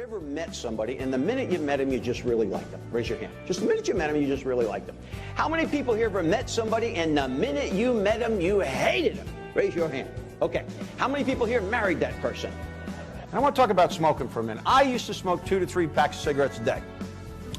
ever met somebody and the minute you met him, you just really liked them? Raise your hand. Just the minute you met him, you just really liked them. How many people here ever met somebody and the minute you met him, you hated him? Raise your hand. Okay. How many people here married that person? I want to talk about smoking for a minute. I used to smoke 2 to 3 packs of cigarettes a day.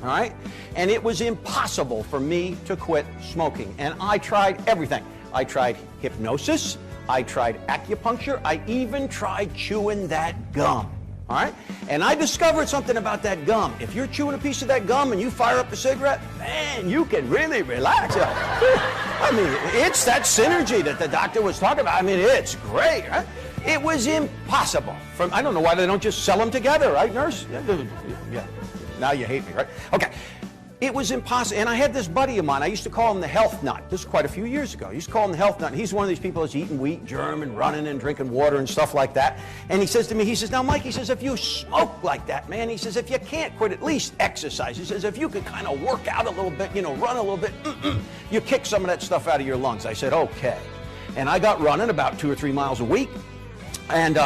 All right? And it was impossible for me to quit smoking. And I tried everything. I tried hypnosis. I tried acupuncture. I even tried chewing that gum. All right? And I discovered something about that gum. If you're chewing a piece of that gum and you fire up a cigarette, man, you can really relax. I mean, it's that synergy that the doctor was talking about. I mean, it's great, right? It was impossible. I don't know why they don't just sell them together, right, nurse? Yeah. Now you hate me, right? Okay. It was impossible. And I had this buddy of mine. I used to call him the health nut. This is quite a few years ago. I used to call him the health nut. He's one of these people that's eating wheat, germ, and running and drinking water and stuff like that. And he says to me, he says, now, Mike, he says, if you smoke like that, man, he says, if you can't quit, at least exercise. He says, if you could kind of work out a little bit, you know, run a little bit, you kick some of that stuff out of your lungs. I said, okay. And I got running about 2 or 3 miles a week. And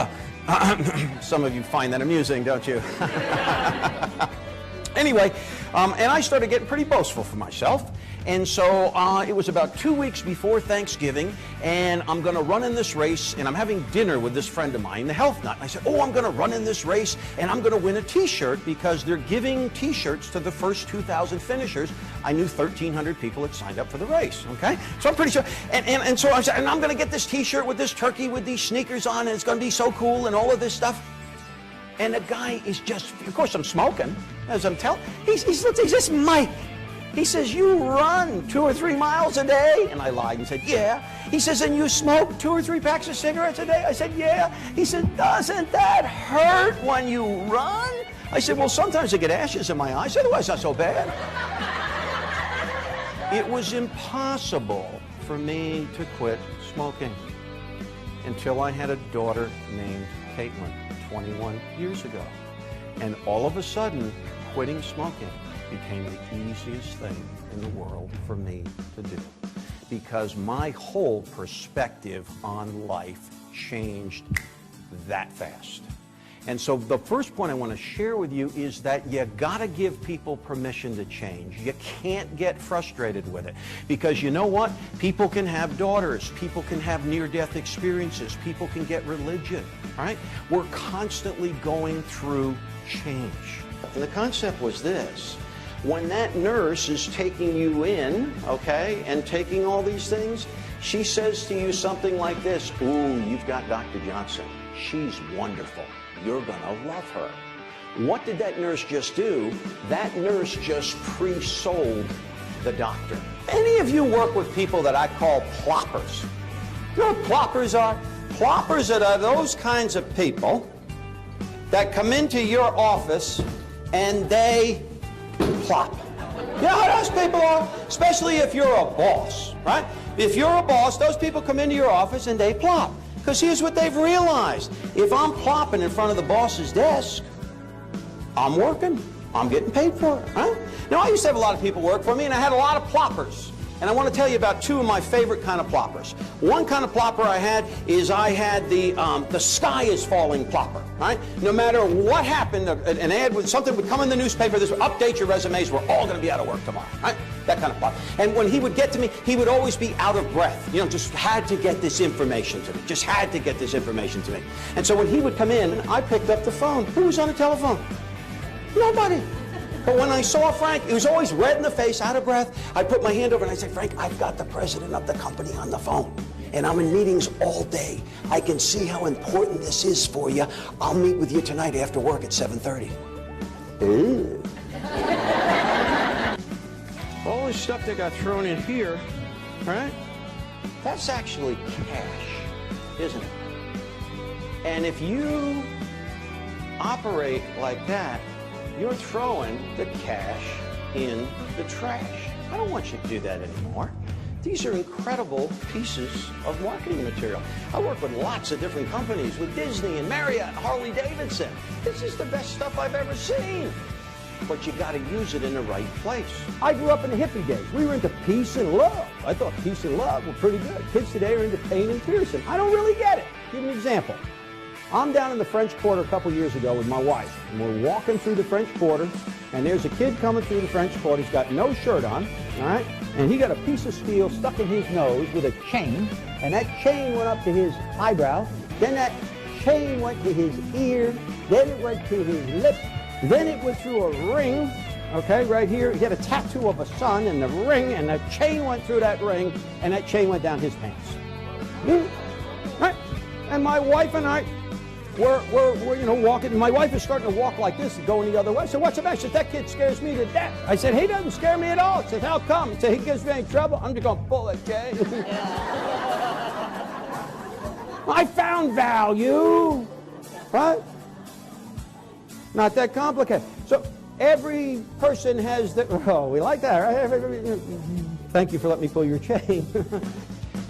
some of you find that amusing, don't you? Anyway, and I started getting pretty boastful for myself. And so it was about 2 weeks before Thanksgiving, and I'm going to run in this race, and I'm having dinner with this friend of mine, the health nut. And I said, oh, I'm going to run in this race, and I'm going to win a T-shirt because they're giving T-shirts to the first 2,000 finishers. I knew 1,300 people had signed up for the race, okay? So I'm pretty sure, and so I said, and I'm going to get this T-shirt with this turkey with these sneakers on, and it's going to be so cool and all of this stuff. And the guy is just, of course I'm smoking, as I'm telling, he says, Mike, he says, you run 2 or 3 miles a day? And I lied and said, yeah. He says, and you smoke 2 or 3 packs of cigarettes a day? I said, yeah. He said, doesn't that hurt when you run? I said, well, sometimes I get ashes in my eyes, otherwise not so bad. It was impossible for me to quit smoking until I had a daughter named Caitlin 21 years ago. And all of a sudden, quitting smoking became the easiest thing in the world for me to do, because my whole perspective on life changed that fast. And so the first point I want to share with you is that you got to give people permission to change. You can't get frustrated with it, because you know what? People can have daughters. People can have near-death experiences. People can get religion, right? We're constantly going through change. And the concept was this. When that nurse is taking you in, okay, and taking all these things, she says to you something like this, ooh, you've got Dr. Johnson. She's wonderful. You're gonna love her. What did that nurse just do? That nurse just pre-sold the doctor. Any of you work with people that I call ploppers? You know what ploppers are? Ploppers are those kinds of people that come into your office and they plop. You know how those people are? Especially if you're a boss, right? If you're a boss, those people come into your office and they plop. Because here's what they've realized. If I'm plopping in front of the boss's desk, I'm working. I'm getting paid for it, right? Now, I used to have a lot of people work for me, and I had a lot of ploppers. And I want to tell you about 2 of my favorite kind of ploppers. One kind of plopper I had is I had the sky is falling plopper, right? No matter what happened, an ad with something would come in the newspaper, this would update your resumes, we're all going to be out of work tomorrow, right? That kind of plopper. And when he would get to me, he would always be out of breath. You know, just had to get this information to me. Just had to get this information to me. And so when he would come in, I picked up the phone. Who was on the telephone? Nobody. But when I saw Frank, he was always red in the face, out of breath. I put my hand over and I said, Frank, I've got the president of the company on the phone. And I'm in meetings all day. I can see how important this is for you. I'll meet with you tonight after work at 7:30. Ooh. All this stuff that got thrown in here, right? That's actually cash, isn't it? And if you operate like that, you're throwing the cash in the trash. I don't want you to do that anymore. These are incredible pieces of marketing material. I work with lots of different companies, with Disney and Marriott and Harley Davidson. This is the best stuff I've ever seen. But you got to use it in the right place. I grew up in the hippie days. We were into peace and love. I thought peace and love were pretty good. Kids today are into pain and piercing. I don't really get it. Give you an example. I'm down in the French Quarter a couple years ago with my wife, and we're walking through the French Quarter, and there's a kid coming through the French Quarter. He's got no shirt on, all right? And he got a piece of steel stuck in his nose with a chain, and that chain went up to his eyebrow. Then that chain went to his ear. Then it went to his lip. Then it went through a ring, okay, right here. He had a tattoo of a sun and the ring, and the chain went through that ring, and that chain went down his pants. Right? And my wife and I, we're you know, walking, and my wife is starting to walk like this and going the other way. So what's the matter? She said, that kid scares me to death. I said, he doesn't scare me at all. She said, how come? I said, he gives me any trouble. I'm just going to pull it, Jay. I found value, right? Not that complicated. So every person has the, oh, we like that, right? Thank you for letting me pull your chain.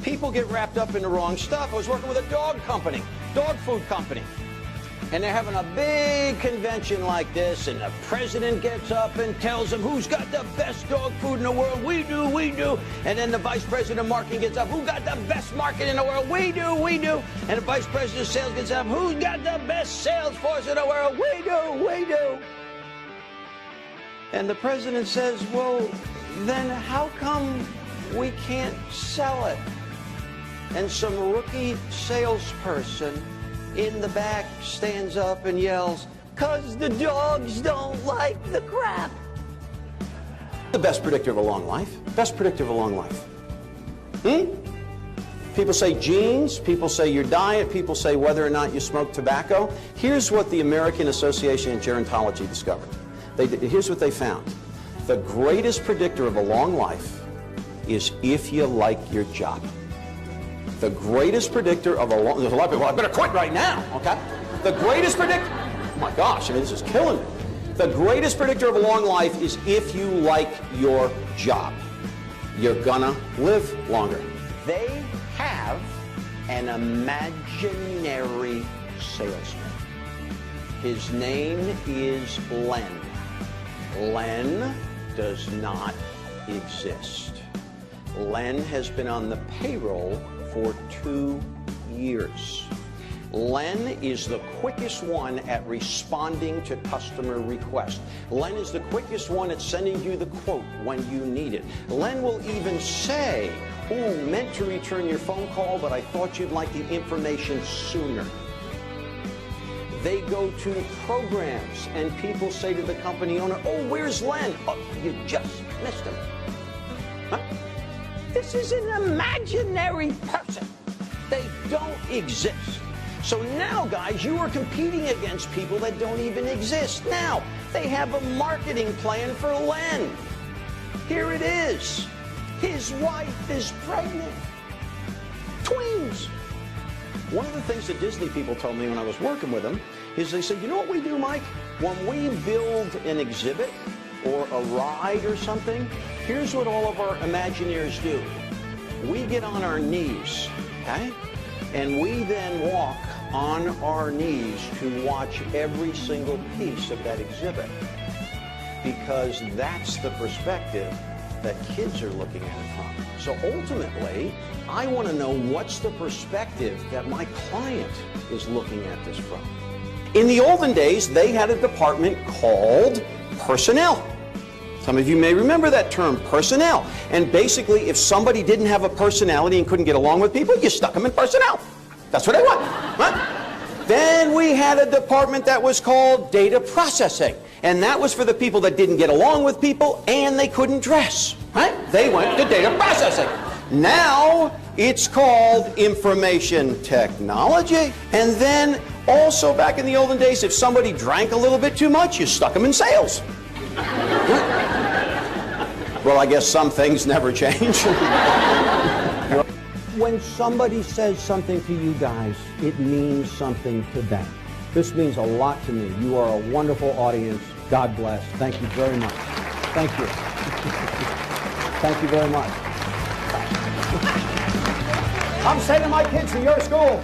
People get wrapped up in the wrong stuff. I was working with a dog company, dog food company, and they're having a big convention like this, and the president gets up and tells them who's got the best dog food in the world. We do, we do. And then the vice president of marketing gets up, who got the best market in the world? We do, we do. And the vice president of sales gets up, who's got the best sales force in the world? We do, we do. And the president says, well, then how come we can't sell it? And some rookie salesperson in the back stands up and yells, "'Cause the dogs don't like the crap." The best predictor of a long life. Best predictor of a long life. People say genes, people say your diet, people say whether or not you smoke tobacco. Here's what the American Association of Gerontology discovered. Here's what they found. The greatest predictor of a long life is if you like your job. The greatest predictor of a long, there's a lot of people, well, I better quit right now, okay? The greatest predictor, oh my gosh, I mean, this is killing me. The greatest predictor of a long life is if you like your job. You're gonna live longer. They have an imaginary salesman. His name is Len. Len does not exist. Len has been on the payroll for 2 years. Len is the quickest one at responding to customer requests. Len is the quickest one at sending you the quote when you need it. Len will even say, "Oh, meant to return your phone call, but I thought you'd like the information sooner." They go to programs and people say to the company owner, "Oh, where's Len?" "Oh, you just missed him." Huh? This is an imaginary person. They don't exist. So now, guys, you are competing against people that don't even exist. Now, they have a marketing plan for Len. Here it is. His wife is pregnant. Twins. One of the things that Disney people told me when I was working with them is they said, you know what we do, Mike? When we build an exhibit or a ride or something, here's what all of our Imagineers do. We get on our knees, okay? And we then walk on our knees to watch every single piece of that exhibit. Because that's the perspective that kids are looking at it from. So ultimately, I want to know what's the perspective that my client is looking at this from. In the olden days, they had a department called personnel. Some of you may remember that term, personnel. And basically, if somebody didn't have a personality and couldn't get along with people, you stuck them in personnel. That's what they want. Huh? Then we had a department that was called data processing. And that was for the people that didn't get along with people and they couldn't dress. Right? They went to data processing. Now it's called information technology. And then also back in the olden days, if somebody drank a little bit too much, you stuck them in sales. Well, I guess some things never change. When somebody says something to you guys, it means something to them. This means a lot to me. You are a wonderful audience. God bless. Thank you very much. Thank you. Thank you very much. I'm sending my kids to your school.